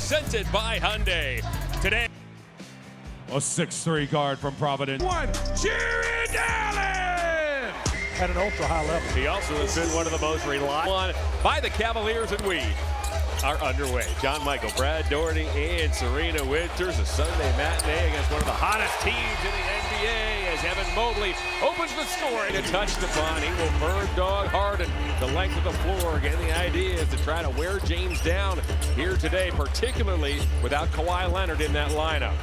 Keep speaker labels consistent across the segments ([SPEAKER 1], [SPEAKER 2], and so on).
[SPEAKER 1] presented by Hyundai. Today,
[SPEAKER 2] a 6'3" guard from Providence.
[SPEAKER 3] Jared Allen! At an ultra-high level.
[SPEAKER 1] he also has been one of the most relied on by the Cavaliers, and we are underway. John Michael, Brad Doherty, and Serena Winters. A Sunday matinee against one of the hottest teams in the NBA as Evan Mobley opens the scoring. And touched upon, he will bird dog Harden the length of the floor. Again, the idea is to try to wear James down here today, particularly without Kawhi Leonard in that lineup.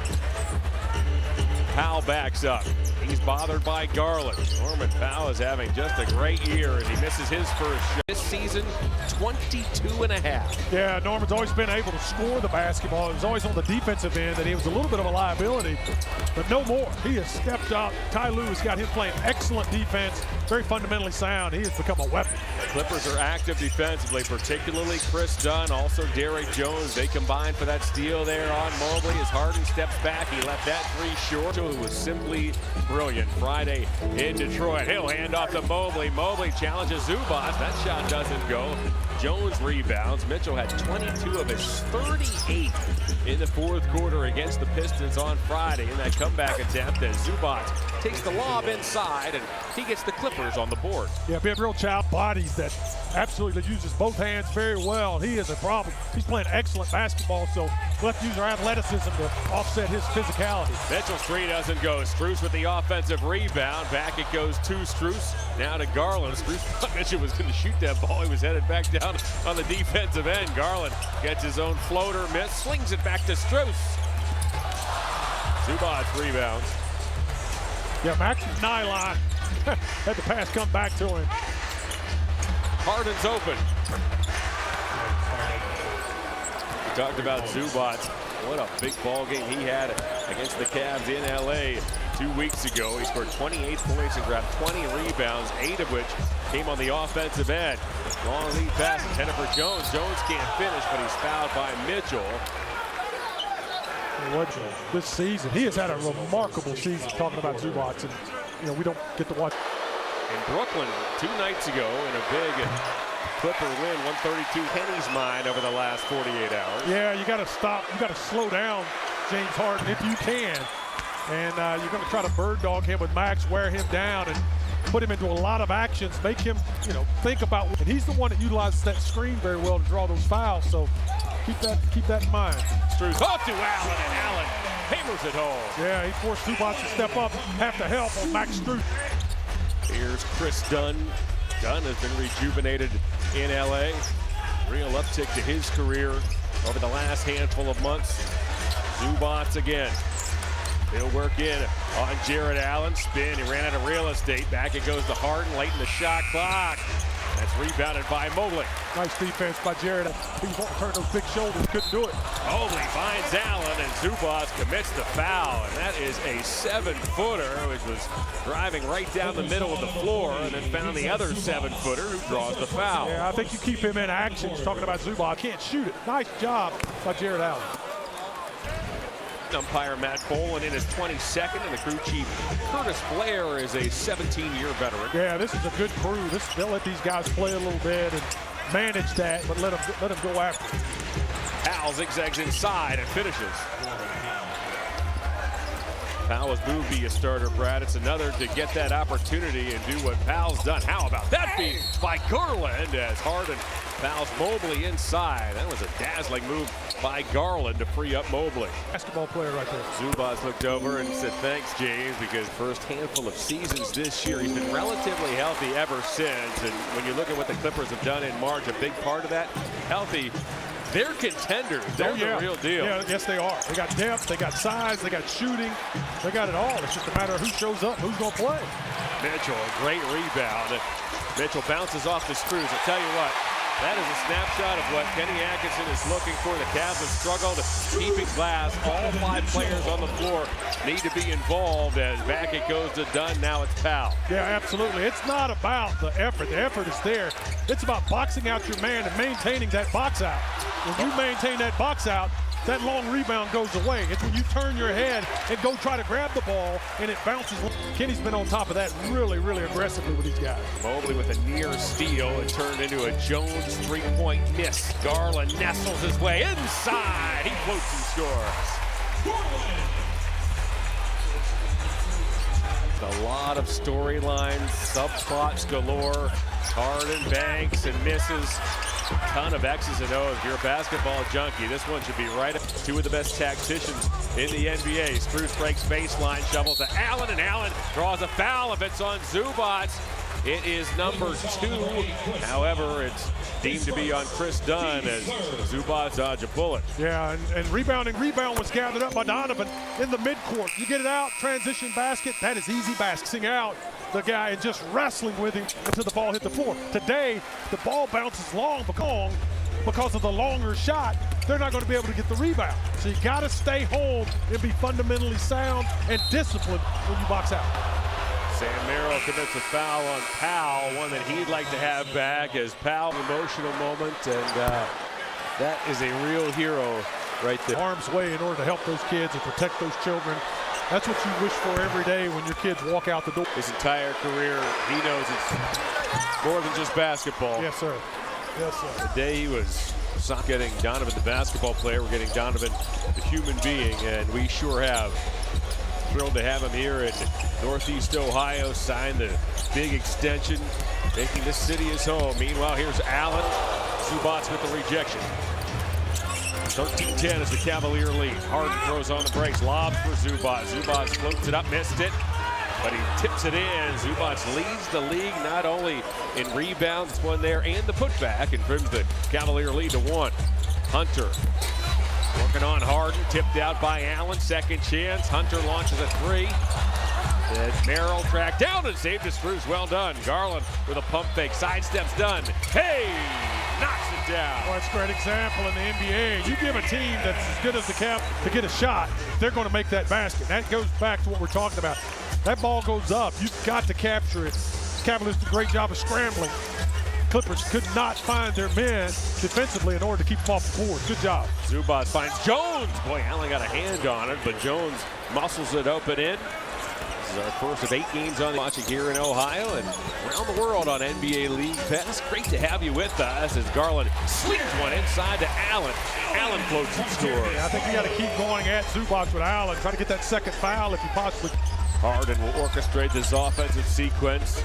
[SPEAKER 1] Powell backs up. He's bothered by Garland. Norman Powell is having just a great year as he misses his first shot. This season, 22.5.
[SPEAKER 3] Yeah, Norman's always been able to score the basketball. It was always on the defensive end that he was a little bit of a liability, but no more. He has stepped up. Ty Lue has got him playing excellent defense, very fundamentally sound. He has become a weapon.
[SPEAKER 1] The Clippers are active defensively, particularly Chris Dunn, also Derrick Jones. They combine for that steal there on Mobley as Harden steps back. He left that three short. It was simply brilliant Friday in Detroit. He'll hand off to Mobley. Mobley challenges Zubac. That shot doesn't go. Jones rebounds. Mitchell had 22 of his 38 in the fourth quarter against the Pistons on Friday in that comeback attempt as Zubac takes the lob inside and he gets the Clippers on the board.
[SPEAKER 3] Yeah, big real child bodies that absolutely uses both hands very well. He is a problem. He's playing excellent basketball, so we'll have to use our athleticism to offset his physicality.
[SPEAKER 1] Mitchell's three doesn't go. Strus with the offensive rebound. Back it goes to Strus. Now to Garland. Strus thought Mitchell was going to shoot that ball. He was headed back down on the defensive end. Garland gets his own floater miss. Slings it back to Strus. Zubac rebounds.
[SPEAKER 3] Yeah, Max's nylon. Had the pass come back to him.
[SPEAKER 1] Harden's open. We talked about Zubac. What a big ball game he had against the Cavs in LA 2 weeks ago. He scored 28 points and grabbed 20 rebounds, 8 of which came on the offensive end. Long lead pass intended for Jones. Jones can't finish, but he's fouled by Mitchell.
[SPEAKER 3] This season, he has had a remarkable season. Talking about Zubac, and we don't get to watch.
[SPEAKER 1] In Brooklyn 2 nights ago in a big Clipper win, 132 Henny's mind over the last 48 hours.
[SPEAKER 3] Yeah, you got to stop. You got to slow down James Harden if you can. And you're going to try to bird dog him with Max, wear him down, and put him into a lot of actions, make him, think about. And he's the one that utilizes that screen very well to draw those fouls. So keep that in mind.
[SPEAKER 1] Strus off to Allen, and Allen hammers it home.
[SPEAKER 3] Yeah, he forced Zubac to step up, have to help on Max Strus.
[SPEAKER 1] Here's Chris Dunn. Dunn has been rejuvenated in LA. Real uptick to his career over the last handful of months. Zubac again. He'll work in on Jared Allen. Spin, he ran out of real estate. Back it goes to Harden late in the shot clock. That's rebounded by Mobley.
[SPEAKER 3] Nice defense by Jared. He was wanting to turn those big shoulders, couldn't do it.
[SPEAKER 1] Mobley finds Allen, and Zubac commits the foul. And that is a 7-footer, which was driving right down the middle of the floor, and then found the other 7-footer who draws the foul.
[SPEAKER 3] Yeah, I think you keep him in action. He's talking about Zubac. Can't shoot it. Nice job by Jared Allen.
[SPEAKER 1] Umpire Matt Boland in his 22nd, and the crew chief Curtis Blair is a 17-year veteran.
[SPEAKER 3] Yeah, this is a good crew. They'll let these guys play a little bit and manage that, but let them go after it.
[SPEAKER 1] Powell zigzags inside and finishes. Powell has moved to be a starter, Brad. It's another to get that opportunity and do what Powell's done. How about that feed by Garland as Harden fouls Mobley inside. That was a dazzling move by Garland to free up Mobley.
[SPEAKER 3] Basketball player right there.
[SPEAKER 1] Zubac looked over and said, thanks, James, because first handful of seasons this year, he's been relatively healthy ever since. And when you look at what the Clippers have done in March, a big part of that, healthy. They're contenders. They're the real deal.
[SPEAKER 3] Yeah, yes, they are. They got depth, they got size, they got shooting. They got it all. It's just a matter of who shows up, who's going to play.
[SPEAKER 1] Mitchell, a great rebound. Mitchell bounces off the screws. I tell you what, that is a snapshot of what Kenny Atkinson is looking for. The Cavs have struggled keeping glass. All 5 players on the floor need to be involved as back it goes to Dunn. Now it's Powell.
[SPEAKER 3] Yeah, absolutely. It's not about the effort. The effort is there. It's about boxing out your man and maintaining that box out. When you maintain that box out, that long rebound goes away. It's when you turn your head and go try to grab the ball and it bounces. Kenny's been on top of that really, really aggressively with these guys.
[SPEAKER 1] Mobley with a near steal and turned into a Jones three-point miss. Garland nestles his way inside. He floats and scores. A lot of storylines, subplots galore. Harden banks and misses. A ton of X's and O's. If you're a basketball junkie, this one should be right up. Two of the best tacticians in the NBA. Strus breaks baseline, shovels to Allen, and Allen draws a foul if it's on Zubac. It is number 2. However, it's deemed to be on Chris Dunn as Zubac dodged a bullet.
[SPEAKER 3] Yeah, and rebound was gathered up by Donovan in the midcourt. You get it out, transition basket, that is easy basketing out the guy and just wrestling with him until the ball hit the floor. Today, the ball bounces long because of the longer shot. They're not going to be able to get the rebound. So you got to stay home and be fundamentally sound and disciplined when you box out.
[SPEAKER 1] Sam Merrill commits a foul on Powell, one that he'd like to have back as Powell, emotional moment, and that is a real hero right there.
[SPEAKER 3] Arm's way in order to help those kids and protect those children. That's what you wish for every day when your kids walk out the door.
[SPEAKER 1] His entire career, he knows it's more than just basketball.
[SPEAKER 3] Yes, sir. Yes, sir.
[SPEAKER 1] The day he was not getting Donovan the basketball player, we're getting Donovan the human being, and we sure have. Thrilled to have him here in Northeast Ohio, signed the big extension, making this city his home. Meanwhile, here's Allen. Zubac with the rejection. 13-10 is the Cavalier lead. Harden throws on the brakes, lobs for Zubac. Zubac floats it up, missed it, but he tips it in. Zubac leads the league not only in rebounds, one there, and the putback, and trims the Cavalier lead to 1. Hunter working on Harden, tipped out by Allen, second chance. Hunter launches a 3. Then Merrill tracked down and saved his Strus. Well done. Garland with a pump fake, sidesteps Dunn. Hey, knocks it down.
[SPEAKER 3] Well, that's a great example in the NBA. You give a team that's as good as the Cavs to get a shot, they're going to make that basket. That goes back to what we're talking about. That ball goes up. You've got to capture it. Cavaliers did a great job of scrambling. Clippers could not find their men defensively in order to keep them off the board. Good job.
[SPEAKER 1] Zubac finds Jones. Boy, Allen got a hand on it, but Jones muscles it open in. This is our first of 8 games on the watching here in Ohio and around the world on NBA League Pass. Great to have you with us as Garland slings one inside to Allen. Allen floats and scores.
[SPEAKER 3] Yeah, I think you got to keep going at Zubac with Allen. Try to get that second foul if you possibly.
[SPEAKER 1] Harden will orchestrate this offensive sequence.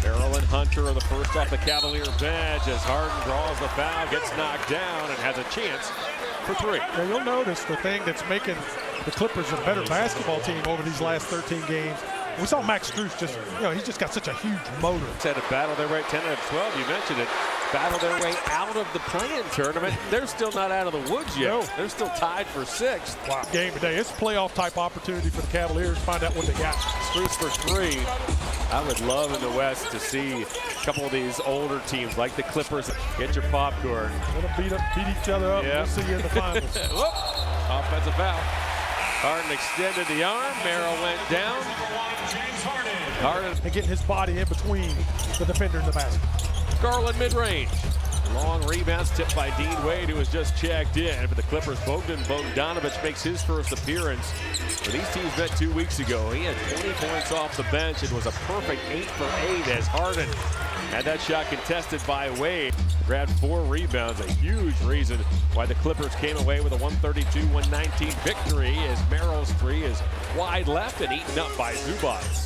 [SPEAKER 1] Merrill and Hunter are the first off the Cavalier bench as Harden draws the foul, gets knocked down, and has a chance for 3.
[SPEAKER 3] Now you'll notice the thing that's making the Clippers a better basketball team over these last 13 games. We saw Max Strus just, he's just got such a huge motor.
[SPEAKER 1] Had to battle their way 10 out of 12, you mentioned it. Battle their way out of the play-in tournament. They're still not out of the woods yet. No. They're still tied for 6th.
[SPEAKER 3] Wow. Game today. It's a playoff type opportunity for the Cavaliers to find out what they got.
[SPEAKER 1] Strus for 3. I would love in the West to see a couple of these older teams like the Clippers. Get your popcorn.
[SPEAKER 3] Let them beat each other up. Yeah. We'll see you in the finals.
[SPEAKER 1] Offensive foul. Harden extended the arm. Merrill went down. Harden.
[SPEAKER 3] And getting his body in between the defender and the basket.
[SPEAKER 1] Garland mid-range. Long rebounds tipped by Dean Wade, who has just checked in. For the Clippers, Bogdanovic makes his first appearance. For these teams met 2 weeks ago. He had 20 points off the bench. It was a perfect 8 for 8 as Harden had that shot contested by Wade. Grabbed 4 rebounds, a huge reason why the Clippers came away with a 132-119 victory as Merrill's 3 is wide left and eaten up by Zubac.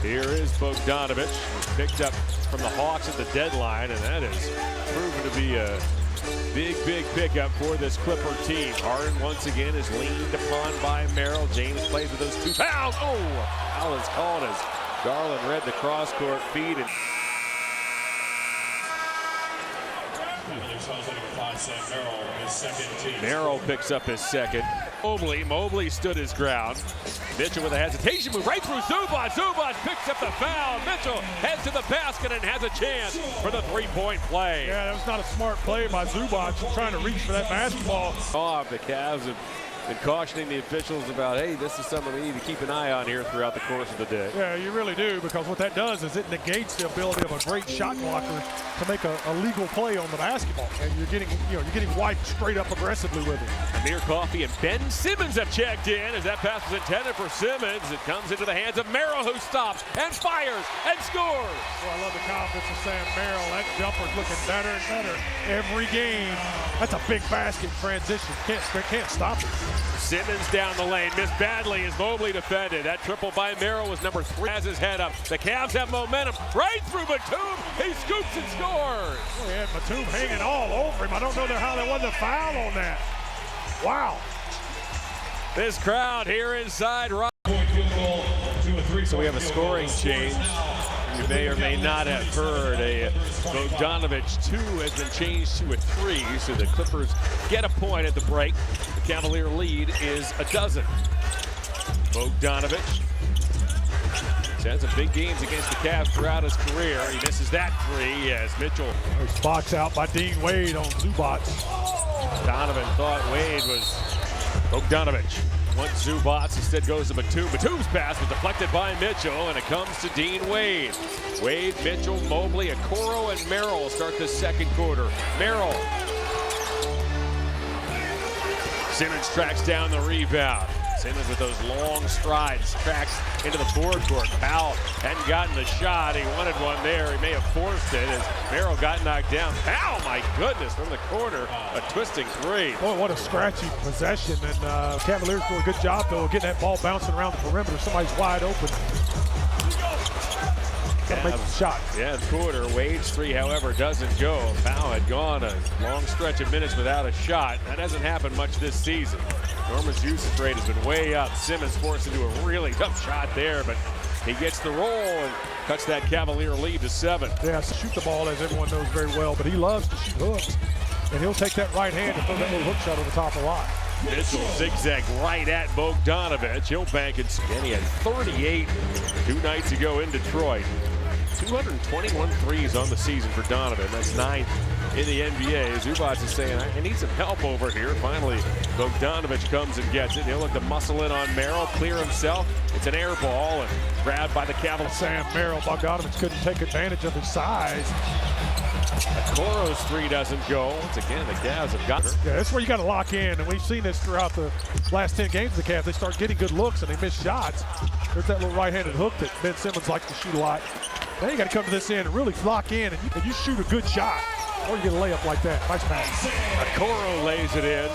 [SPEAKER 1] Here is Bogdanovic, picked up from the Hawks at the deadline, and that has proven to be a big pickup for this Clipper team. Harden once again is leaned upon by Merrill. James plays with those 2 fouls. Oh, foul is called as Garland read the cross-court feed. And Merrill picks up his second. Mobley stood his ground. Mitchell with a hesitation move right through Zubac. Zubac picks up the foul. Mitchell heads to the basket and has a chance for the 3-point play.
[SPEAKER 3] Yeah, that was not a smart play by Zubac trying to reach for that basketball.
[SPEAKER 1] The Cavs have and cautioning the officials about, hey, this is something we need to keep an eye on here throughout the course of the day.
[SPEAKER 3] Yeah, you really do, because what that does is it negates the ability of a great shot blocker to make a legal play on the basketball. And you're getting wiped straight up aggressively with it.
[SPEAKER 1] Amir Coffey and Ben Simmons have checked in as that pass was intended for Simmons. It comes into the hands of Merrill, who stops and fires and scores.
[SPEAKER 3] Well, I love the confidence of Sam Merrill. That jumper's looking better and better every game. That's a big basket transition. Can't stop it.
[SPEAKER 1] Simmons down the lane, missed badly as Mobley defended. That triple by Merrill was number 3. Has his head up. The Cavs have momentum right through Batum. He scoops and scores.
[SPEAKER 3] Well, he had Batum hanging all over him. I don't know how there wasn't a foul on that. Wow.
[SPEAKER 1] This crowd here inside. So we have a scoring change. You may or may not have heard a Bogdanovich 2 has been changed to a 3, so the Clippers get a point at the break. The Cavalier lead is a dozen. Bogdanovich has some big games against the Cavs throughout his career. He misses that 3 as Mitchell.
[SPEAKER 3] Nice box out by Dean Wade on Zubac.
[SPEAKER 1] Donovan thought Wade was Bogdanovich. Once Zubac instead goes to Batum. Batum's pass was deflected by Mitchell, and it comes to Dean Wade. Wade, Mitchell, Mobley, Okoro, and Merrill start the second quarter. Merrill. Simmons tracks down the rebound. Simmons with those long strides tracks into the forecourt. Powell hadn't gotten the shot. He wanted one there. He may have forced it as Merrill got knocked down. Powell, my goodness, from the corner, a twisting 3.
[SPEAKER 3] Boy, what a scratchy possession. And Cavaliers do a good job, though, of getting that ball bouncing around the perimeter. Somebody's wide open. Gotta make the shot.
[SPEAKER 1] Yeah, quarter. Wade's 3, however, doesn't go. Powell had gone a long stretch of minutes without a shot. That hasn't happened much this season. Norman's usage rate has been way up. Simmons forced into a really tough shot there, but he gets the roll and cuts that Cavalier lead to 7.
[SPEAKER 3] Yeah, shoot the ball, as everyone knows very well, but he loves to shoot hooks. And he'll take that right hand and throw that little hook shot over the top a lot.
[SPEAKER 1] Mitchell zigzag right at Bogdanovich. He'll bank it again. He had 38 2 nights ago in Detroit. 221 threes on the season for Donovan. That's 9th in the NBA. Zubac is saying, I need some help over here. Finally, Bogdanovich comes and gets it. He'll look to muscle in on Merrill, clear himself. It's an air ball and grabbed by the Cavaliers.
[SPEAKER 3] Sam Merrill, Bogdanovich couldn't take advantage of his size.
[SPEAKER 1] Okoro's 3 doesn't go. Once again, the Cavs have got her.
[SPEAKER 3] Yeah, that's where you got to lock in, and we've seen this throughout the last 10 games of the Cavs. They start getting good looks, and they miss shots. There's that little right-handed hook that Ben Simmons likes to shoot a lot. Now you got to come to this end and really lock in, and you shoot a good shot, or you get a layup like that. Nice pass.
[SPEAKER 1] Okoro lays it in.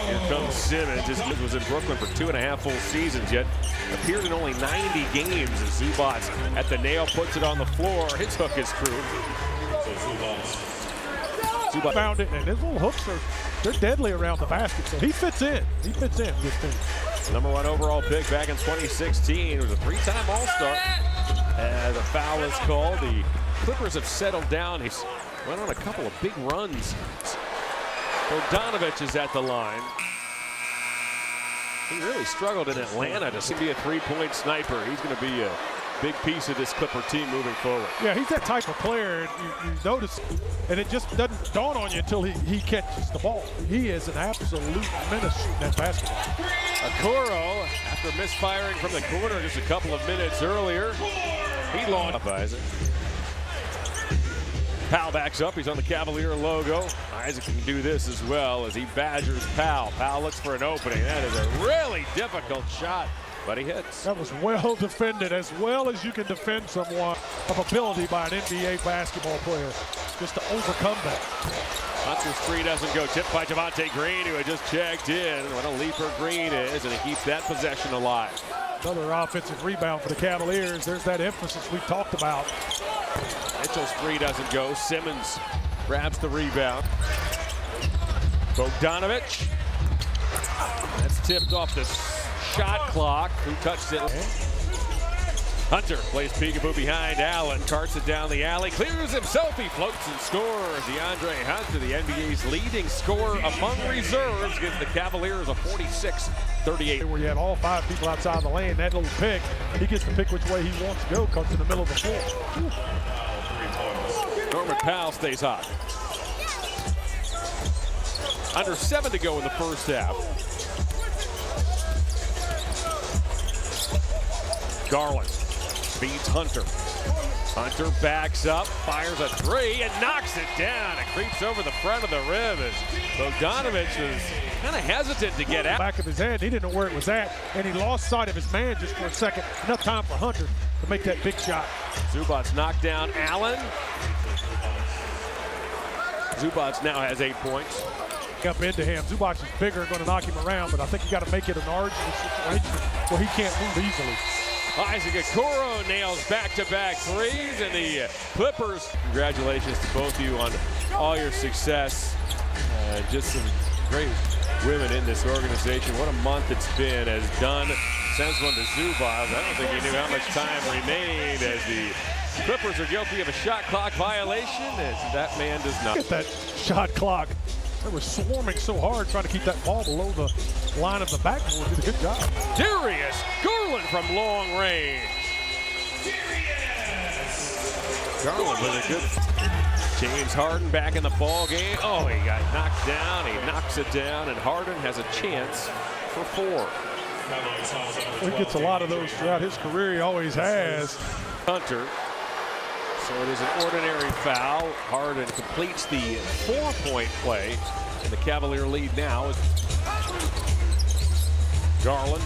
[SPEAKER 1] Here comes Simmons. This was in Brooklyn for 2.5 full seasons, yet appeared in only 90 games as Zubac at the nail puts it on the floor. His hook is true.
[SPEAKER 3] Zubac found it, and his little hooks they're deadly around the basket, so he fits in. He fits in with this team.
[SPEAKER 1] Number 1 overall pick back in 2016. It was a 3-time All-Star. The foul is called. The Clippers have settled down. He's went on a couple of big runs. Bogdanovich is at the line. He really struggled in Atlanta to be a 3-point sniper. He's going to be a big piece of this Clipper team moving forward.
[SPEAKER 3] Yeah, he's that type of player, and you notice, and it just doesn't dawn on you until he catches the ball. He is an absolute menace shooting that basketball.
[SPEAKER 1] Okoro, after misfiring from the corner just a couple of minutes earlier, he launched up Isaac. Powell backs up. He's on the Cavalier logo. Isaac can do this as well as he badgers Powell. Powell looks for an opening. That is a really difficult shot, but he hits.
[SPEAKER 3] That was well defended, as well as you can defend someone of ability by an NBA basketball player, just to overcome that.
[SPEAKER 1] Hunter's 3 doesn't go. Tipped by Javonte Green, who had just checked in. What a leaper Green is, and he keeps that possession alive.
[SPEAKER 3] Another offensive rebound for the Cavaliers. There's that emphasis we talked about.
[SPEAKER 1] Mitchell's 3 doesn't go. Simmons grabs the rebound. Bogdanovich. That's tipped off the shot clock. Who touched it? Hunter plays peekaboo behind Allen, carts it down the alley, clears himself, he floats and scores. DeAndre Hunter, the NBA's leading scorer among reserves, gives the Cavaliers a 46-38.
[SPEAKER 3] Where you had all 5 people outside the lane, that little pick, he gets to pick which way he wants to go, because in the middle of the floor.
[SPEAKER 1] Norman Powell stays hot. Under 7 to go in the first half. Garland beats Hunter. Hunter backs up, fires a three, and knocks it down. It creeps over the front of the rim as Bogdanovich was kind of hesitant to get out.
[SPEAKER 3] Back of his head, he didn't know where it was at, and he lost sight of his man just for a second. Enough time for Hunter to make that big shot.
[SPEAKER 1] Zubac knocked down Allen. Zubac now has 8 points.
[SPEAKER 3] Up into him. Zubac is bigger, going to knock him around, but I think you got to make it an arduous situation where he can't move easily.
[SPEAKER 1] Isaac Okoro nails back-to-back threes, and the Clippers. Congratulations to both of you on all your success. Just some great women in this organization. What a month it's been. As Dunn sends one to Zubac. I don't think he knew how much time remained, as the Clippers are guilty of a shot clock violation, as that man does not.
[SPEAKER 3] Look at that shot clock. They were swarming so hard trying to keep that ball below the line of the backboard. Did a good job.
[SPEAKER 1] Darius Garland from long range. Garland with a good. James Harden back in the ball game. Oh, he got knocked down. He knocks it down, and Harden has a chance for 4.
[SPEAKER 3] Well, he gets a lot of those throughout his career. He always has.
[SPEAKER 1] Hunter. So it is an ordinary foul. Harden completes the 4-point play, and the Cavalier lead now is Garland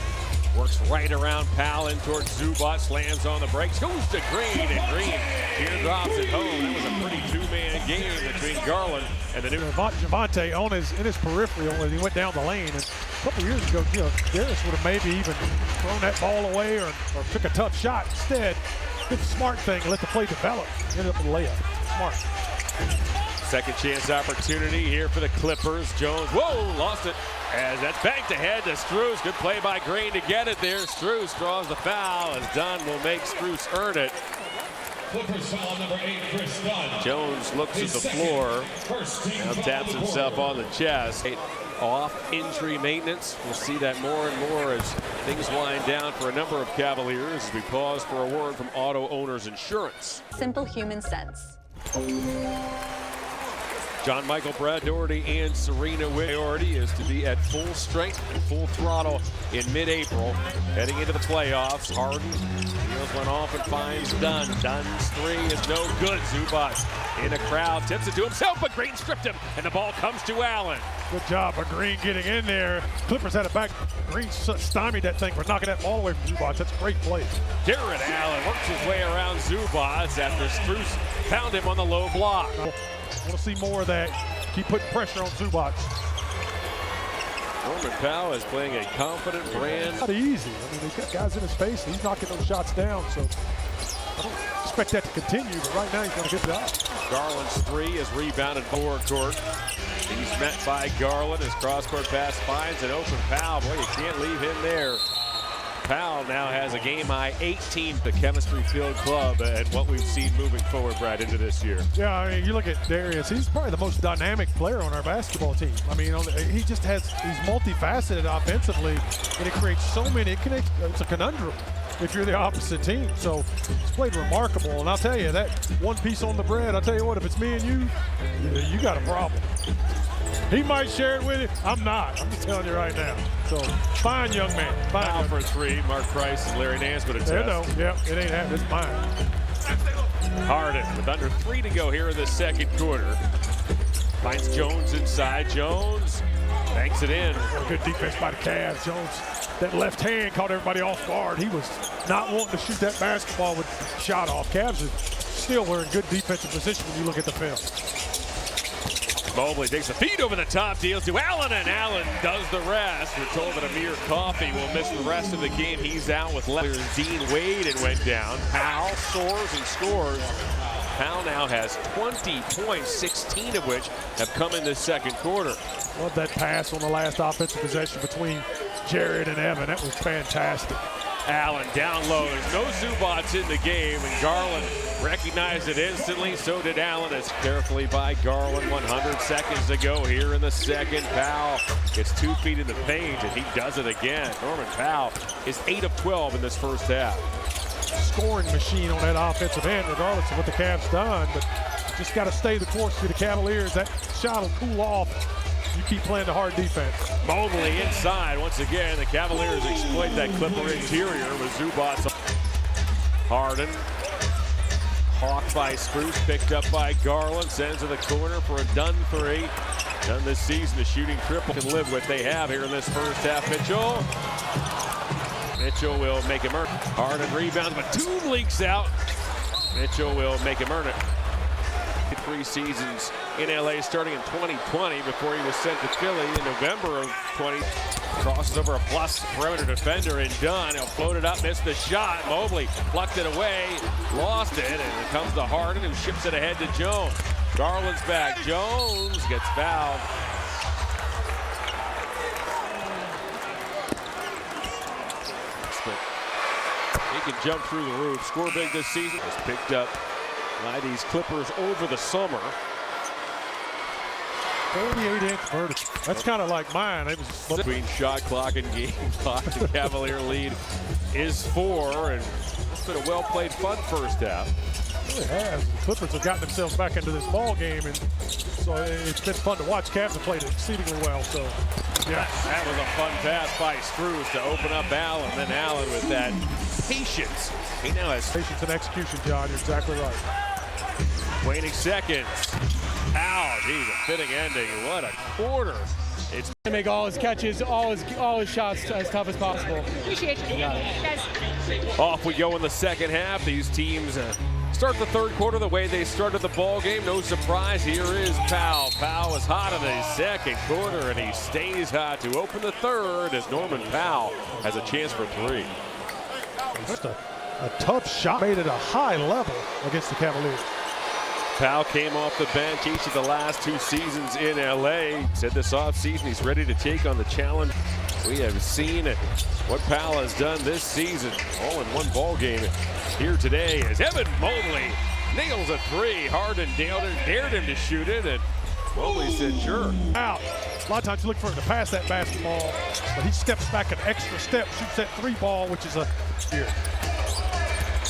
[SPEAKER 1] works right around Powell in towards Zubac, slams on the brakes, goes to Green, and Green teardrops it home. That was a pretty two-man game between Garland and the new
[SPEAKER 3] Javante in his peripheral as he went down the lane. And a couple years ago, Darius would have maybe even thrown that ball away or took a tough shot. Instead, did the smart thing, let the play develop. Ended up with a layup. Smart.
[SPEAKER 1] Second chance opportunity here for the Clippers. Jones, whoa, lost it. As that's banked ahead to Strus. Good play by Green to get it there. Strus draws the foul, as Dunn will make Strus earn it.
[SPEAKER 2] Clippers foul number 8, Chris Dunn.
[SPEAKER 1] Jones looks at the floor, now taps himself on the chest. Off injury maintenance. We'll see that more and more as things wind down for a number of Cavaliers, as we pause for a word from Auto Owners Insurance.
[SPEAKER 4] Simple human sense.
[SPEAKER 1] John Michael, Brad Doherty, and Serena Priority is to be at full strength and full throttle in mid-April. Heading into the playoffs, Harden heels one off and finds Dunn. Dunn's three is no good. Zubac in a crowd, tips it to himself, but Green stripped him, and the ball comes to Allen.
[SPEAKER 3] Good job of Green getting in there. Clippers had it back. Green stymied that thing for knocking that ball away from Zubac. That's a great play.
[SPEAKER 1] Jarrett Allen works his way around Zubac after Strus found him on the low block.
[SPEAKER 3] I want to see more of that. Keep putting pressure on Zubac.
[SPEAKER 1] Norman Powell is playing a confident brand.
[SPEAKER 3] Not easy. I mean, he's got guys in his face, and he's knocking those shots down, so I don't expect that to continue, but right now he's going to get it out.
[SPEAKER 1] Garland's three is rebounded forward court. He's met by Garland. His cross-court pass finds an open Powell. Boy, you can't leave him there. Powell now has a game-high 18, the Chemistry Field Club, and what we've seen moving forward, Brad, into this year.
[SPEAKER 3] Yeah, I mean, you look at Darius, he's probably the most dynamic player on our basketball team. I mean, he just has, he's multifaceted offensively, and it creates so many, it's a conundrum if you're the opposite team. So he's played remarkable, and I'll tell you, that one piece on the bread, I'll tell you what, if it's me and you got a problem. He might share it with you. I'm not. I'm just telling you right now. So, fine young man.
[SPEAKER 1] Foul for three. Mark Price and Larry Nance would attest.
[SPEAKER 3] No, yeah, it ain't happening. It's mine.
[SPEAKER 1] Harden with under 3 to go here in the second quarter. Finds Jones inside. Jones banks it in.
[SPEAKER 3] Good defense by the Cavs. Jones, that left hand caught everybody off guard. He was not wanting to shoot that basketball with shot off. Cavs still were in good defensive position when you look at the film.
[SPEAKER 1] Mobley takes the feed over the top, deals to Allen, and Allen does the rest. We're told that Amir Coffey will miss the rest of the game. He's out with left. Dean Wade and went down. Powell soars and scores. Powell now has 20 points, 16 of which have come in this second quarter.
[SPEAKER 3] Love that pass on the last offensive possession between Jared and Evan. That was fantastic.
[SPEAKER 1] Allen down low. There's no Zubac in the game, and Garland recognized it instantly. So did Allen, as carefully by Garland. 100 seconds to go here in the second. Powell gets 2 feet in the paint, and he does it again. Norman Powell is 8 of 12 in this first half.
[SPEAKER 3] Scoring machine on that offensive end, regardless of what the Cavs done, but just got to stay the course for the Cavaliers. That shot will cool off You keep playing the hard defense.
[SPEAKER 1] Mobley inside once again. The Cavaliers exploit that Clipper interior with Zubac. Harden. Hawked by Spruce, picked up by Garland, sends to the corner for a Dunn three. Dunn this season, the shooting triple can live with. They have here in this first half. Mitchell will make him earn it. Harden rebounds, but Batum leaks out. Mitchell will make him earn it. 3 seasons in LA starting in 2020 before he was sent to Philly in November of 20. Crosses over a plus perimeter defender and Dunn. He'll float it up, missed the shot. Mobley plucked it away, lost it, and it comes to Harden who ships it ahead to Jones. Garland's back. Jones gets fouled. He can jump through the roof. Score big this season. Was picked up by these Clippers over the summer.
[SPEAKER 3] 48-inch vertical. That's kind of like mine. It was
[SPEAKER 1] Between shot clock and game clock, the Cavalier lead is 4, and it's been a well-played, fun first half.
[SPEAKER 3] It really has. The Clippers have gotten themselves back into this ball game, and so it's been fun to watch. Cavs have played exceedingly well. So, yeah,
[SPEAKER 1] that was a fun pass by Strus to open up Allen. Then Allen with that patience. He now has
[SPEAKER 3] patience and execution, John. You're exactly right.
[SPEAKER 1] Waning seconds. Ow, geez, a fitting ending. What a quarter. It's
[SPEAKER 4] to make all his catches, all his shots as tough as possible.
[SPEAKER 5] Appreciate you. Guys.
[SPEAKER 1] Off we go in the second half. These teams start the third quarter the way they started the ball game. No surprise, here is Powell. Powell is hot in the second quarter, and he stays hot to open the third as Norman Powell has a chance for 3.
[SPEAKER 3] Just a tough shot made at a high level against the Cavaliers.
[SPEAKER 1] Powell came off the bench each of the last 2 seasons in LA. Said this offseason he's ready to take on the challenge. We have seen what Powell has done this season, all in one ball game. Here today as Evan Mobley nails a 3. Harden dared him to shoot it, and Mobley said sure.
[SPEAKER 3] Out. A lot of times you look for him to pass that basketball, but he steps back an extra step, shoots that 3 ball, which is a here.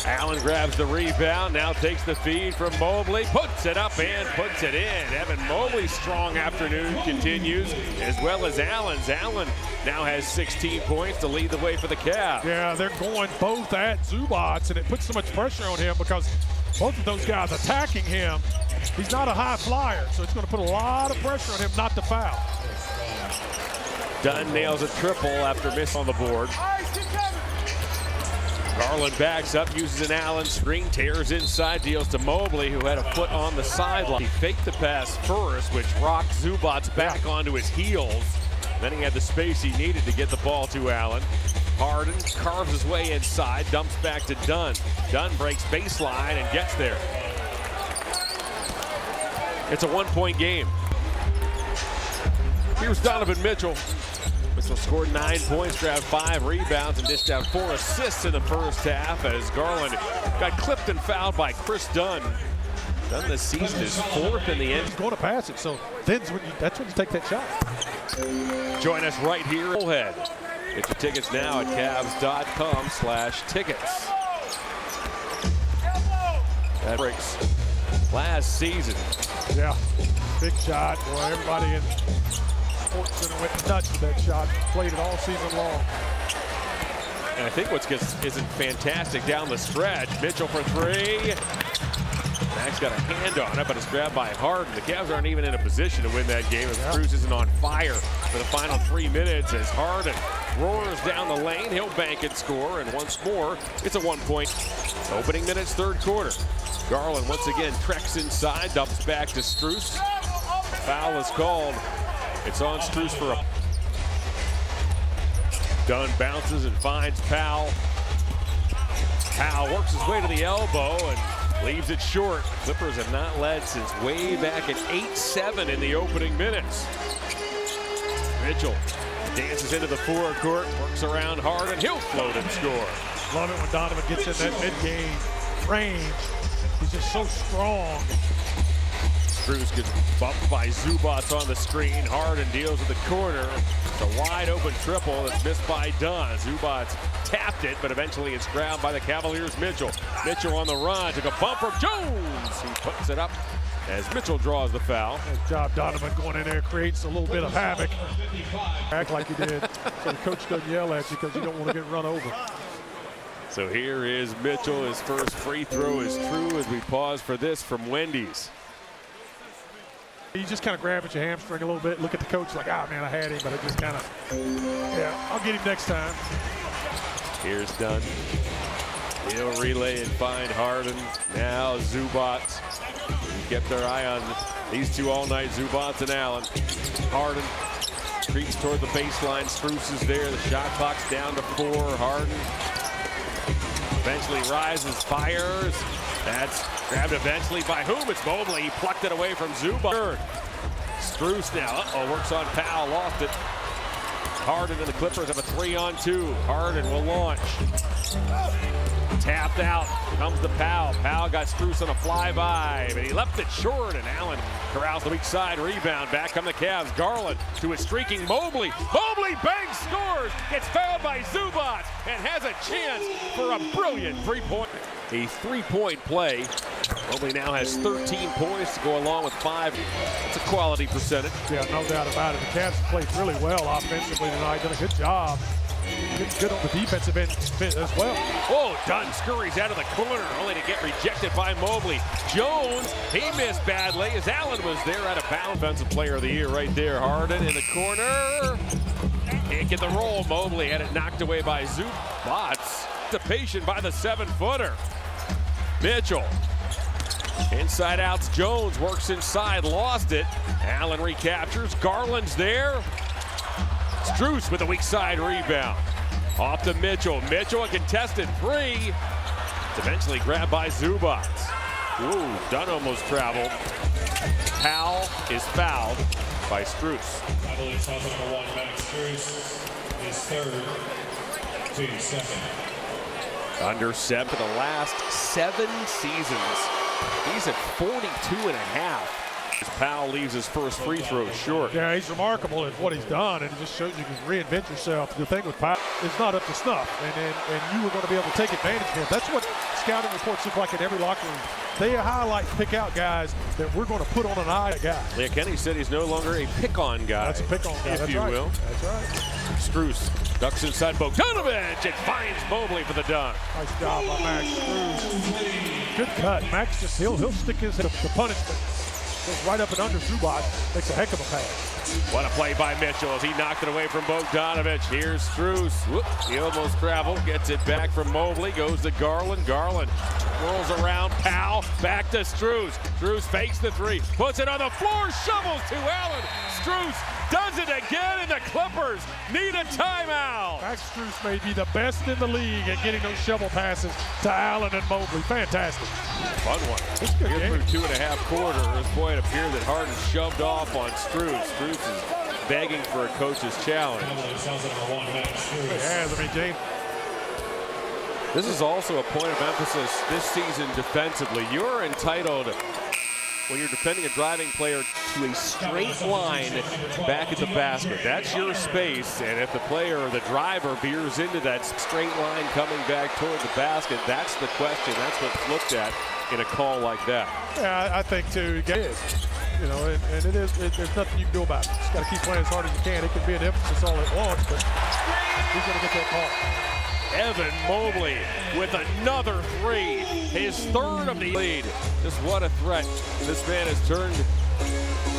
[SPEAKER 1] Allen grabs the rebound, now takes the feed from Mobley, puts it up and puts it in. Evan Mobley's strong afternoon continues, as well as Allen's. Allen now has 16 points to lead the way for the Cavs.
[SPEAKER 3] Yeah, they're going both at Zubac, and it puts so much pressure on him because both of those guys attacking him. He's not a high flyer, so it's going to put a lot of pressure on him not to foul.
[SPEAKER 1] Dunn nails a triple after miss on the board. Garland backs up, uses an Allen screen, tears inside, deals to Mobley, who had a foot on the sideline. He faked the pass first, which rocked Zubac back onto his heels. Then he had the space he needed to get the ball to Allen. Harden carves his way inside, dumps back to Dunn. Dunn breaks baseline and gets there. It's a 1-point game. Here's Donovan Mitchell. Mitchell scored 9 points, grabbed 5 rebounds, and dished out 4 assists in the first half as Garland got clipped and fouled by Chris Dunn. Dunn this season is 4th in the end.
[SPEAKER 3] He's going to pass it, so that's when you take that shot.
[SPEAKER 1] Join us right here at Bullhead. Get your tickets now at Cavs.com/tickets. That breaks last season.
[SPEAKER 3] Yeah, big shot. Boy, everybody in Sports Center went nuts with that shot. Played it all season long.
[SPEAKER 1] And I think what isn't fantastic down the stretch. Mitchell for 3. Max got a hand on it, but it's grabbed by Harden. The Cavs aren't even in a position to win that game as Cruz isn't on fire for the final 3 minutes as Harden roars down the lane. He'll bank and score, and once more, it's a 1-point opening minutes, third quarter. Garland once again treks inside, dumps back to Strus. Foul is called. It's on Strus for a... Dunn bounces and finds Powell. Powell works his way to the elbow and leaves it short. Clippers have not led since way back at 8-7 in the opening minutes. Mitchell dances into the forecourt, works around Harden. He'll float and score.
[SPEAKER 3] Love it when Donovan gets in that mid-game range. He's just so strong.
[SPEAKER 1] Cruz gets bumped by Zubac on the screen. Harden deals with the corner. It's a wide open triple that's missed by Dunn. Zubac tapped it, but eventually it's grabbed by the Cavaliers' Mitchell. Mitchell on the run, took a bump from Jones, who puts it up as Mitchell draws the foul.
[SPEAKER 3] Good job, Donovan, going in there, creates a little bit of havoc. Act like you did, so the coach doesn't yell at you because you don't want to get run over.
[SPEAKER 1] So here is Mitchell. His first free throw is true as we pause for this from Wendy's.
[SPEAKER 3] You just kind of grab at your hamstring a little bit, look at the coach like, man, I had him, but it just kind of, yeah, I'll get him next time.
[SPEAKER 1] Here's Dunn. He'll relay and find Harden. Now Zubac. Kept their eye on these two all night, Zubac and Allen. Harden creeps toward the baseline. Strus is there. The shot clock's down to 4. Harden eventually rises, fires. That's grabbed eventually by whom? It's Mobley. He plucked it away from Zubac. Strus now, works on Powell, lost it. Harden and the Clippers have a 3-on-2. Harden will launch. Tapped out, comes to Powell. Powell got Strus on a flyby, but he left it short, and Allen corrals the weak side rebound. Back come the Cavs. Garland to a streaking Mobley. Mobley bangs, scores, gets fouled by Zubac, and has a chance for a brilliant three-point. A three-point play. Mobley now has 13 points to go along with 5. It's a quality percentage.
[SPEAKER 3] Yeah, no doubt about it. The Cavs played really well offensively tonight. Done a good job. Good on the defensive end as well.
[SPEAKER 1] Oh, Dunn scurries out of the corner, only to get rejected by Mobley. Jones, he missed badly as Allen was there out of bounds. Defensive player of the year right there. Harden in the corner. Can't get the roll. Mobley had it knocked away by Zubac. Anticipation by the 7-footer. Mitchell. Inside outs. Jones works inside, lost it. Allen recaptures. Garland's there. Strus with a weak side rebound. Off to Mitchell. Mitchell, a contested 3. It's eventually grabbed by Zubac. Ooh, Dunn almost traveled. Powell is fouled by Strus.
[SPEAKER 2] Cavaliers foul number 1, Max Strus, his 3rd, team 2nd.
[SPEAKER 1] Under 7 for the last 7 seasons. He's at 42.5. As Powell leaves his first free throw short.
[SPEAKER 3] Yeah, he's remarkable at what he's done, and it just shows you can reinvent yourself. The thing with Powell, it's not up to snuff, and you were going to be able to take advantage of him. That's what scouting reports look like in every locker room. They highlight, pick out guys that we're going to put on an eye guy.
[SPEAKER 1] Yeah, Kenny said he's no longer a pick-on guy.
[SPEAKER 3] That's a pick-on guy,
[SPEAKER 1] if
[SPEAKER 3] that's
[SPEAKER 1] you
[SPEAKER 3] right.
[SPEAKER 1] will.
[SPEAKER 3] That's right.
[SPEAKER 1] Strus ducks inside Bogdanovich and finds Mobley for the dunk.
[SPEAKER 3] Nice job by Max Strus. Good cut. Max just, he'll stick his the punishment. Goes right up and under Zubac. Makes a heck of a pass.
[SPEAKER 1] What a play by Mitchell as he knocked it away from Bogdanovich. Here's Strus. Whoop, he almost traveled. Gets it back from Mobley. Goes to Garland. Garland rolls around. Powell. Back to Strus. Strus fakes the 3. Puts it on the floor. Shovels to Allen. Strus does it again, and the Clippers need a timeout.
[SPEAKER 3] Max Strus may be the best in the league at getting those shovel passes to Allen and Mobley. Fantastic.
[SPEAKER 1] Fun one.
[SPEAKER 3] It's a good
[SPEAKER 1] Here
[SPEAKER 3] game.
[SPEAKER 1] through 2.5 quarters. Boy, it appeared that Harden shoved off on Strus. Strus is begging for a coach's challenge.
[SPEAKER 2] Cavaliers foul number 1, Max Strus.
[SPEAKER 3] Yeah, I mean, James.
[SPEAKER 1] This is also a point of emphasis this season defensively. You're entitled, when you're defending a driving player, to a straight line back at the basket. That's your space, and if the player or the driver veers into that straight line coming back toward the basket, that's the question. That's what's looked at in a call like that.
[SPEAKER 3] Yeah, I think too. It is, you know, and it is. There's nothing you can do about it. Just got to keep playing as hard as you can. It can be an emphasis all at once, but he's going to get that call.
[SPEAKER 1] Evan Mobley with another 3, his 3rd of the lead. Just what a threat this man has turned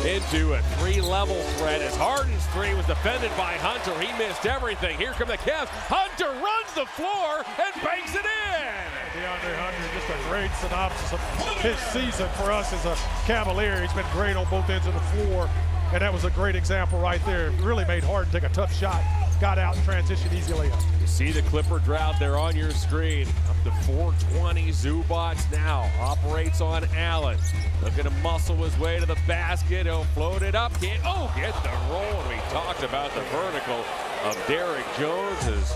[SPEAKER 1] into a 3-level threat as Harden's 3 was defended by Hunter. He missed everything. Here come the Cavs. Hunter runs the floor and banks it in.
[SPEAKER 3] DeAndre Hunter, just a great synopsis of his season for us as a Cavalier. He's been great on both ends of the floor, and that was a great example right there. Really made Harden take a tough shot, got out and transitioned easily up.
[SPEAKER 1] You see the Clipper drought there on your screen. Up to 420. Zubac now operates on Allen. Looking to muscle his way to the basket. He'll float it up. Get the roll. And we talked about the vertical of Derrick Jones.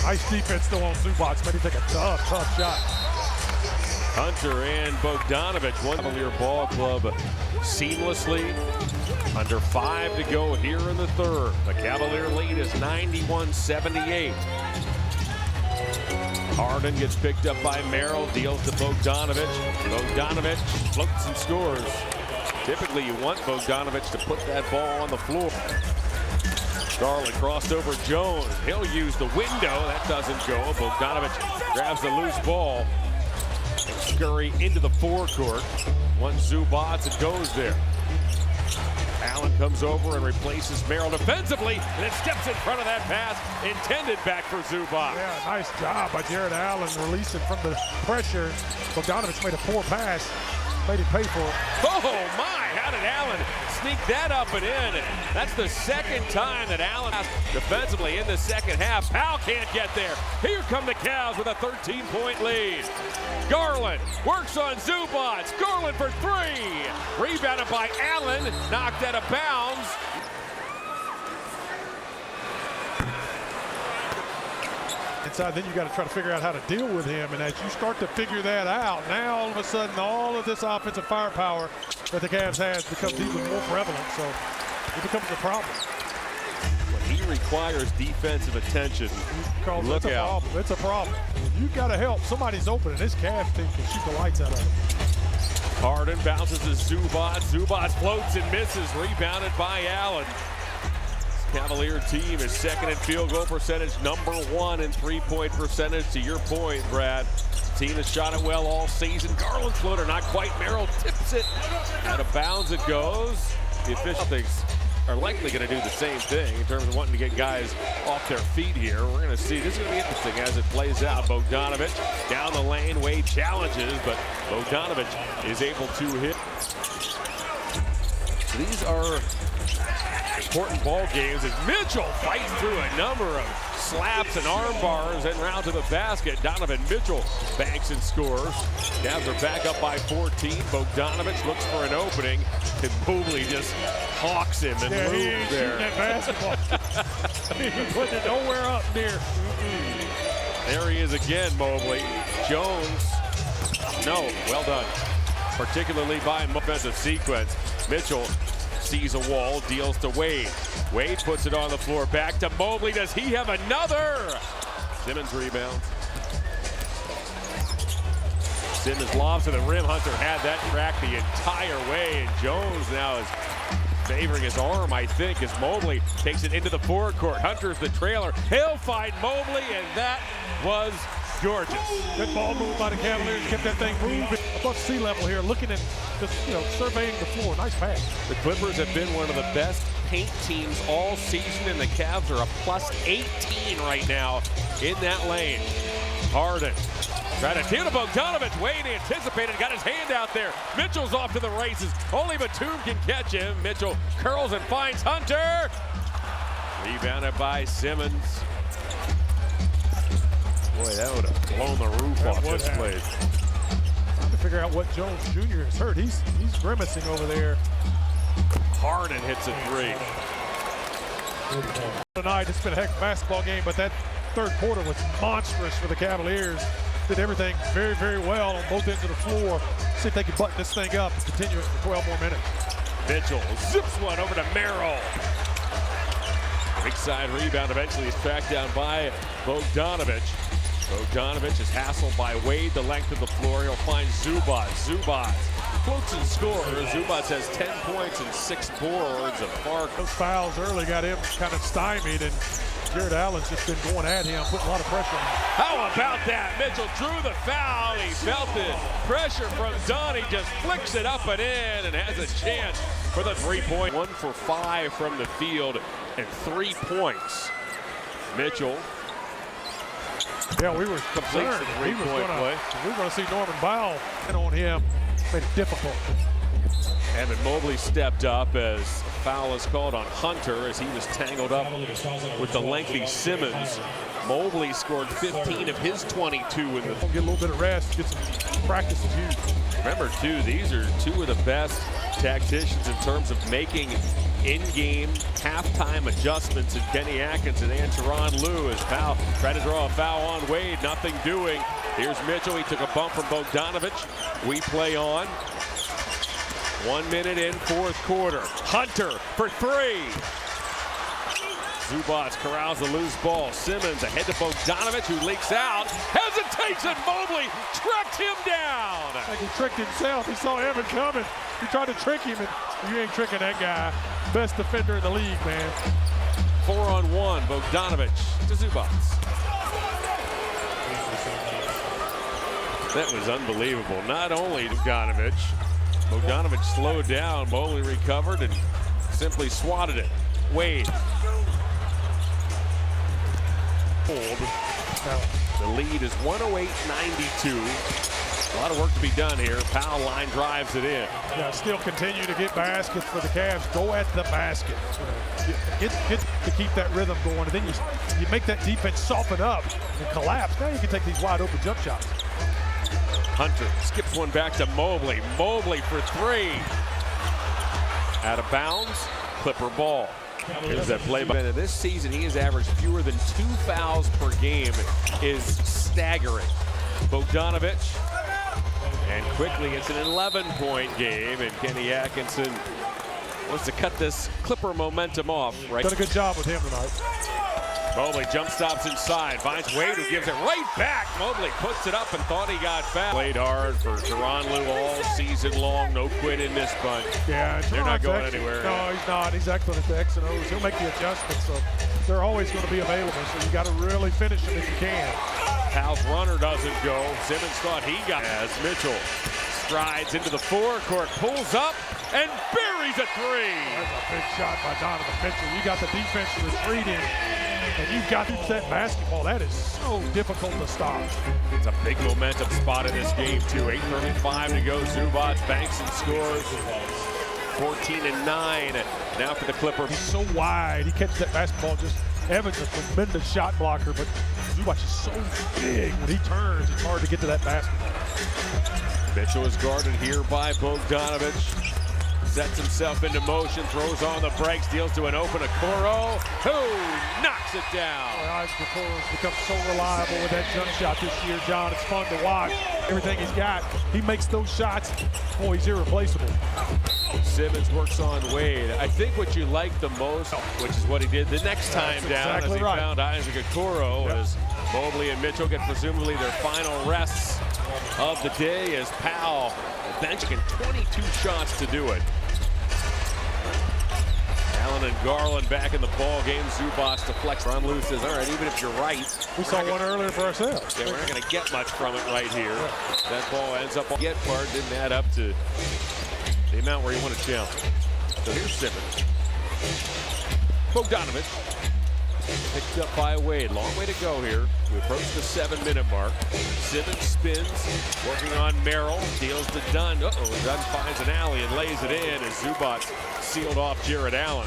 [SPEAKER 3] Nice defense still on Zubac. Made him take a tough shot.
[SPEAKER 1] Hunter and Bogdanovich won the Cavalier Ball Club seamlessly. Under 5 to go here in the 3rd. The Cavalier lead is 91-78. Harden gets picked up by Merrill, deals to Bogdanovic. Bogdanovic floats and scores. Typically, you want Bogdanovic to put that ball on the floor. Garland crossed over Jones. He'll use the window. That doesn't go. Bogdanovic grabs the loose ball. Scurry into the forecourt. One Zubac, it goes there. Allen comes over and replaces Merrill defensively, and then steps in front of that pass intended back for Zubac.
[SPEAKER 3] Yeah, nice job by Jared Allen releasing from the pressure. Bogdanovic made a poor pass, made him pay for it.
[SPEAKER 1] Oh my, how did Allen sneak that up and in? That's the second time that Allen defensively in the second half. Powell can't get there. Here come the Cavs with a 13-point lead. Garland works on Zubac. Garland for three. Rebounded by Allen, knocked out of bounds.
[SPEAKER 3] Inside, then you got to try to figure out how to deal with him. And as you start to figure that out, now all of a sudden, all of this offensive firepower that the Cavs has becomes even more prevalent. So it becomes a problem.
[SPEAKER 1] When he requires defensive attention, look out.
[SPEAKER 3] It's a problem. You've got to help. Somebody's open, and this Cavs team can shoot the lights out of it.
[SPEAKER 1] Harden bounces to Zubac. Zubac floats and misses. Rebounded by Allen. Cavalier team is second in field goal percentage, number one in three-point percentage. To your point, Brad, the team has shot it well all season. Garland floater, not quite. Merrill tips it. Out of bounds it goes. The officials are likely going to do the same thing in terms of wanting to get guys off their feet here. We're going to see. This is going to be interesting as it plays out. Bogdanovic down the lane. Wade challenges, but Bogdanovic is able to hit. So these are important ball games as Mitchell fights through a number of slaps and arm bars and round to the basket. Donovan Mitchell banks and scores. Cavs are back up by 14. Bogdanovic looks for an opening, and Mobley just hawks him and moves
[SPEAKER 3] he ain't
[SPEAKER 1] there.
[SPEAKER 3] That basketball. He put it nowhere up near.
[SPEAKER 1] There he is again, Mobley. Jones, no, well done. Particularly by offensive sequence. Mitchell sees a wall, deals to Wade. Wade puts it on the floor, back to Mobley. Does he have another? Simmons rebounds. Simmons lobs to the rim. Hunter had that track the entire way, and Jones now is favoring his arm, I think, as Mobley takes it into the forecourt. Hunter's the trailer. He'll find Mobley, and that was gorgeous.
[SPEAKER 3] Good ball move by the Cavaliers, kept that thing moving above sea level here, looking at just, surveying the floor. Nice pass.
[SPEAKER 1] The Clippers have been one of the best paint teams all season, and the Cavs are a plus 18 right now in that lane. Harden trying to deal to Bogdanovic. Wade anticipated, got his hand out there. Mitchell's off to the races. Only Batum can catch him. Mitchell curls and finds Hunter. Rebounded by Simmons. Boy, that would have blown the roof off this place.
[SPEAKER 3] Trying to figure out what Jones Jr. is hurt. He's grimacing over there.
[SPEAKER 1] Harden hits a three.
[SPEAKER 3] Tonight, it's been a heck of a basketball game, but that third quarter was monstrous for the Cavaliers. Did everything very, very well on both ends of the floor. See if they can button this thing up and continue it for 12 more minutes.
[SPEAKER 1] Mitchell zips one over to Merrill. Big side rebound eventually is tracked down by Bogdanovic. Bogdanovic is hassled by Wade the length of the floor. He'll find Zubac. Zubac floats and scores. Zubac has 10 points and 6 boards.
[SPEAKER 3] Those fouls early got him kind of stymied, and Jared Allen's just been going at him, putting a lot of pressure on him.
[SPEAKER 1] How about that? Mitchell drew the foul. He felt the pressure from Dunn. He just flicks it up and in and has a chance for the three-point. 1 for 5 from the field and 3 points. Mitchell.
[SPEAKER 3] Yeah, we were concerned. We were going to see Norman Powell on him. Made it difficult.
[SPEAKER 1] Evan Mobley stepped up as a foul is called on Hunter as he was tangled up with the lengthy Simmons. Mobley scored 15 of his 22 in the.
[SPEAKER 3] Get a little bit of rest, get some practice is huge.
[SPEAKER 1] Remember, too, these are two of the best tacticians in terms of making in-game halftime adjustments in Kenny Atkinson and Tyronn Lue as Powell tried to draw a foul on Wade, nothing doing. Here's Mitchell, he took a bump from Bogdanovic. We play on. 1 minute in, fourth quarter. Hunter for three. Zubats corrals the loose ball. Simmons ahead to Bogdanovich, who leaks out. Hesitates, and Mobley tracked him down.
[SPEAKER 3] Like he tricked himself. He saw Evan coming. He tried to trick him, and you ain't tricking that guy. Best defender in the league, man.
[SPEAKER 1] 4-on-1, Bogdanovich to Zubats. That was unbelievable. Not only Bogdanovich slowed down, Mobley recovered and simply swatted it. Wade. The lead is 108-92. A lot of work to be done here. Powell line drives it in.
[SPEAKER 3] Yeah, still continue to get baskets for the Cavs. Go at the basket. Get to keep that rhythm going. And then you make that defense soften up and collapse. Now you can take these wide open jump shots.
[SPEAKER 1] Hunter skips one back to Mobley. Mobley for three. Out of bounds. Clipper ball. Here's that play by this season. He has averaged fewer than 2 fouls per game. Is staggering. Bogdanovich. And quickly it's an 11-point game. And Kenny Atkinson wants to cut this Clipper momentum off. Right.
[SPEAKER 3] Done a good job with him tonight.
[SPEAKER 1] Mobley jump stops inside, finds Wade, who gives it right back. Mobley puts it up and thought he got fouled. Played hard for Tyronn Lue all season long. No quit in this bunch.
[SPEAKER 3] Yeah,
[SPEAKER 1] they're not going anywhere.
[SPEAKER 3] No, he's not. He's excellent at the X and O's. He'll make the adjustments, so they're always going to be available. So you got to really finish them if you can.
[SPEAKER 1] Powell's runner doesn't go. Simmons thought he got it. As Mitchell strides into the forecourt, pulls up and buries a three.
[SPEAKER 3] That's a big shot by Donovan Mitchell. You got the defense retreating. And you've got to set basketball. That is so difficult to stop.
[SPEAKER 1] It's a big momentum spot in this game, too. 8:35 to go. Zubats banks and scores. 14-9. Now for the Clippers.
[SPEAKER 3] He's so wide. He catches that basketball. Just Evans, a tremendous shot blocker, but Zubats is so big. When he turns, it's hard to get to that basketball.
[SPEAKER 1] Mitchell is guarded here by Bogdanovich. Sets himself into motion, throws on the brakes, deals to an open Okoro, who knocks it down.
[SPEAKER 3] Okoro's become so reliable with that jump shot this year, John. It's fun to watch. Everything he's got, he makes those shots. Boy, he's irreplaceable.
[SPEAKER 1] Simmons works on Wade. I think what you like the most, which is what he did the next time down,
[SPEAKER 3] exactly
[SPEAKER 1] as he
[SPEAKER 3] right.
[SPEAKER 1] found Isaac Okoro, as Mobley and Mitchell get presumably their final rests of the day, as Powell benching 22 shots to do it. Allen and Garland back in the ball game. Zubats deflects. Tyronn Lue says, all right, even if you're right.
[SPEAKER 3] We saw one earlier for ourselves.
[SPEAKER 1] Yeah, we're not going to get much from it right here. That ball ends up on the get part. Didn't add up to the amount where you want to challenge. So here's Simmons. Bogdanovich. Picked up by Wade. Long way to go here. We approach the 7-minute mark. Simmons spins, working on Merrill. Deals to Dunn. Uh-oh, Dunn finds an alley and lays it in as Zubats sealed off Jared Allen.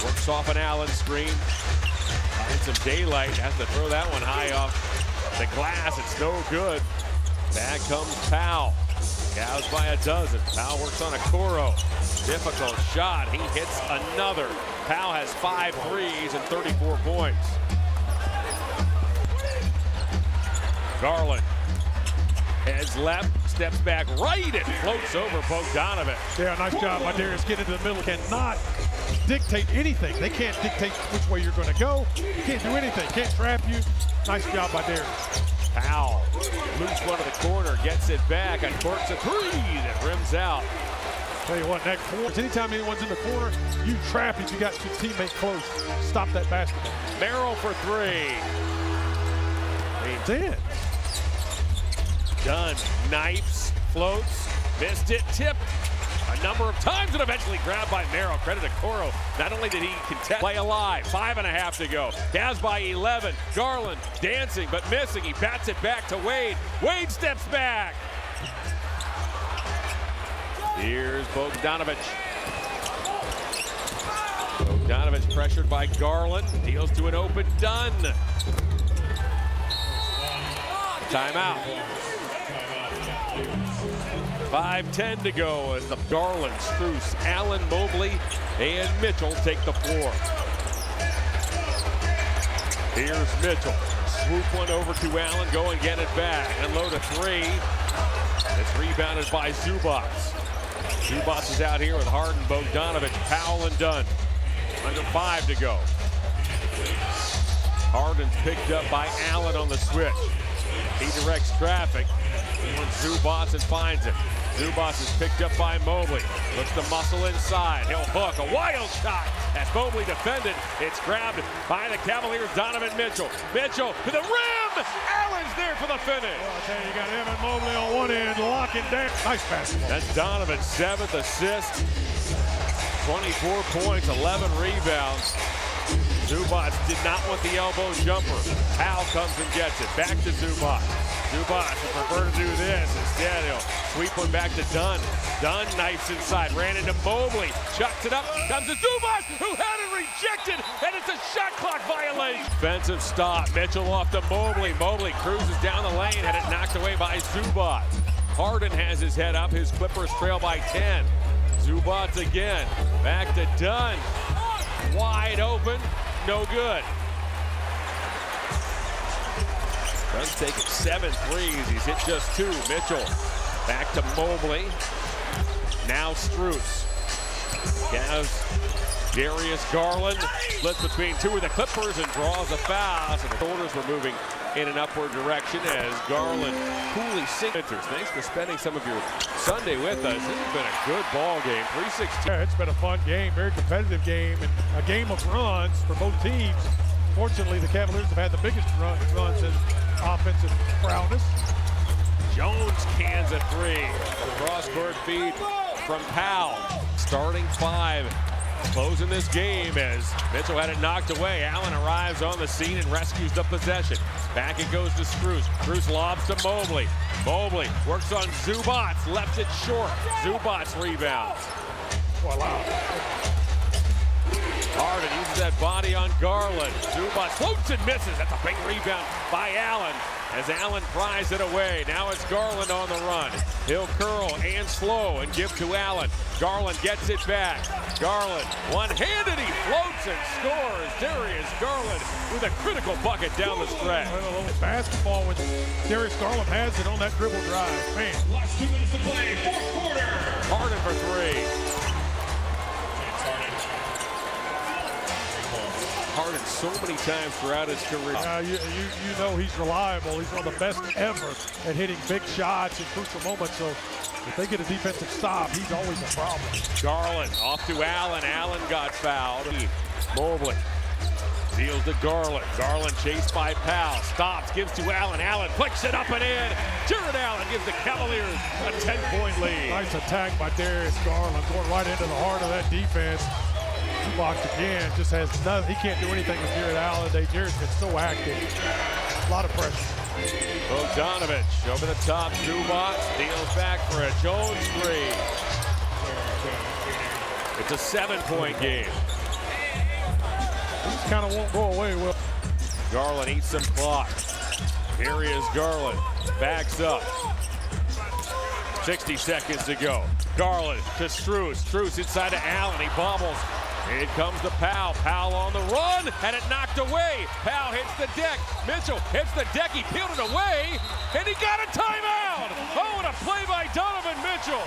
[SPEAKER 1] Works off an Allen screen. Finds some daylight. Has to throw that one high off the glass. It's no good. Back comes Powell. Cavs by a dozen. Powell works on Okoro. Difficult shot. He hits another. Powell has 5 threes and 34 points. Garland heads left, steps back right, and floats over Bogdanovich.
[SPEAKER 3] Yeah, nice job by Darius. Get into the middle. Cannot dictate anything. They can't dictate which way you're going to go. You can't do anything. Can't trap you. Nice job by Darius.
[SPEAKER 1] Powell moves one to the corner, gets it back, and corks a three that rims out.
[SPEAKER 3] Tell you what, that corner, anytime anyone's in the corner, you trap if you got your teammate close. Stop that basketball.
[SPEAKER 1] Merrill for three.
[SPEAKER 3] He's in.
[SPEAKER 1] Dunn knifes, floats, missed it, tipped a number of times, and eventually grabbed by Merrill. Credit to Okoro. Not only did he contest, play alive, 5.5 to go. Cavs by 11. Garland dancing but missing. He bats it back to Wade. Wade steps back. Here's Bogdanovich. Bogdanovich pressured by Garland. Deals to an open Dunn. Timeout. 5:10 to go as the Garland, Strus, Allen, Mobley, and Mitchell take the floor. Here's Mitchell. Swoop one over to Allen. Go and get it back. Unload a three. It's rebounded by Zubats. Zubats is out here with Harden, Bogdanovich, Powell, and Dunn. Under 5 to go. Harden's picked up by Allen on the switch. He directs traffic. Zubac and finds him. Zubac is picked up by Mobley. Looks to muscle inside. He'll hook. A wild shot as Mobley defended. It's grabbed by the Cavaliers' Donovan Mitchell. Mitchell to the rim. Allen's there for the finish.
[SPEAKER 3] Well, I tell you, you got Evan Mobley on one end, locking down. Nice basketball.
[SPEAKER 1] That's Donovan's 7th assist. 24 points, 11 rebounds. Zubac did not want the elbow jumper. Powell comes and gets it. Back to Zubac. Zubac would prefer to do this. Instead, he'll sweep one back to Dunn. Dunn knifes inside, ran into Mobley. Chucks it up, comes to Zubac, who had it rejected, and it's a shot clock violation. Defensive stop. Mitchell off to Mobley. Mobley cruises down the lane, had it knocked away by Zubac. Harden has his head up. His Clippers trail by 10. Zubac again. Back to Dunn. Wide open. No good. Dunn's taken 7 threes. He's hit just 2. Mitchell back to Mobley. Now Strus. Cavs, Darius Garland splits between 2 of the Clippers and draws a foul. So the shoulders were moving in an upward direction as Garland coolly signatures. Thanks for spending some of your Sunday with us. This has been a good ball game. 3-16.
[SPEAKER 3] Yeah, it's been a fun game, very competitive game, and a game of runs for both teams. Fortunately, the Cavaliers have had the biggest runs in offensive prowess.
[SPEAKER 1] Jones cans a 3. The cross-court feed from Powell. Starting 5. Closing this game as Mitchell had it knocked away. Allen arrives on the scene and rescues the possession. Back it goes to Strus. Strus lobs to Mobley. Mobley works on Zubac, left it short. Zubac rebounds.
[SPEAKER 3] Wow.
[SPEAKER 1] Harden uses that body on Garland. Zubac floats and misses. That's a big rebound by Allen as Allen pries it away. Now it's Garland on the run. He'll curl and slow and give to Allen. Garland gets it back. Garland one-handed, he floats and scores. Darius Garland with a critical bucket down the stretch.
[SPEAKER 3] It's basketball when Darius Garland has it on that dribble drive. Man.
[SPEAKER 2] Last 2 minutes to play, 4th quarter.
[SPEAKER 1] Harden for 3. Harden so many times throughout his career.
[SPEAKER 3] You know he's reliable. He's one of the best ever at hitting big shots in crucial moments. So if they get a defensive stop, he's always a problem.
[SPEAKER 1] Garland off to Allen. Allen got fouled. Mobley deals to Garland. Garland chased by Powell. Stops, gives to Allen. Allen flicks it up and in. Jared Allen gives the Cavaliers a 10-point lead.
[SPEAKER 3] Nice attack by Darius Garland, going right into the heart of that defense. Zubac again just has nothing. He can't do anything with Jared Allen today. Jared's been so active. A lot of pressure.
[SPEAKER 1] Bogdanovich over the top. Zubac deals back for a Jones 3. It's a 7-point game.
[SPEAKER 3] This kind of won't go away. Well,
[SPEAKER 1] Garland eats some clock. Here he is, Garland. Backs up. 60 seconds to go. Garland to Strus. Strus inside to Allen. He bobbles. It comes to Powell. Powell on the run. Had it knocked away. Powell hits the deck. Mitchell hits the deck. He peeled it away. And he got a timeout. Oh, and a play by Donovan Mitchell.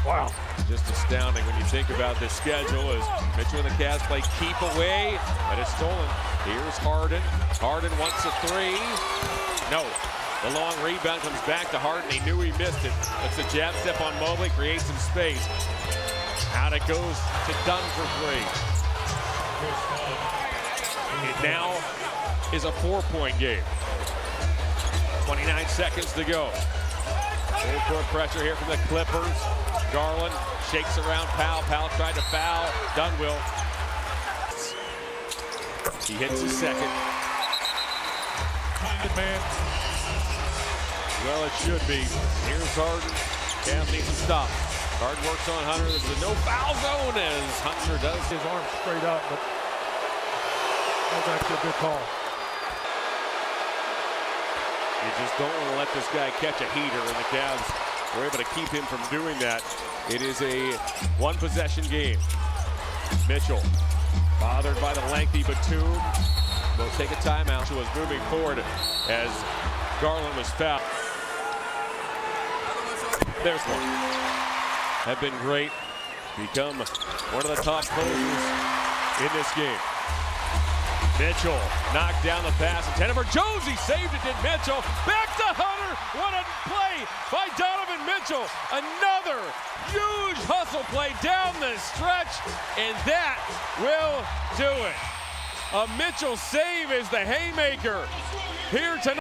[SPEAKER 1] Wow. Just astounding when you think about this schedule as Mitchell and the Cavs play keep away, but it's stolen. Here's Harden. Harden wants a 3. No. The long rebound comes back to Harden. He knew he missed it. That's a jab step on Mobley, creates some space. Out it goes to Dunn for 3. It now is a 4-point game. 29 seconds to go. Full court pressure here from the Clippers. Garland shakes around Powell. Powell tried to foul. Dunn will. He hits his second.
[SPEAKER 3] good man.
[SPEAKER 1] Well, it should be. Here's Harden. Cavs needs to stop. Harden works on Hunter. There's a no foul zone as Hunter does
[SPEAKER 3] His arm straight up, but that was actually a good call.
[SPEAKER 1] You just don't want to let this guy catch a heater, and the Cavs were able to keep him from doing that. It is a one-possession game. Mitchell, bothered by the lengthy Batum, will take a timeout. He was moving forward as Garland was fouled. There's one. Have been great. Become one of the top closers in this game. Mitchell knocked down the pass intended for Jones. He saved it, did Mitchell. Back to Hunter. What a play by Donovan Mitchell. Another huge hustle play down the stretch, and that will do it. A Mitchell save is the haymaker here tonight.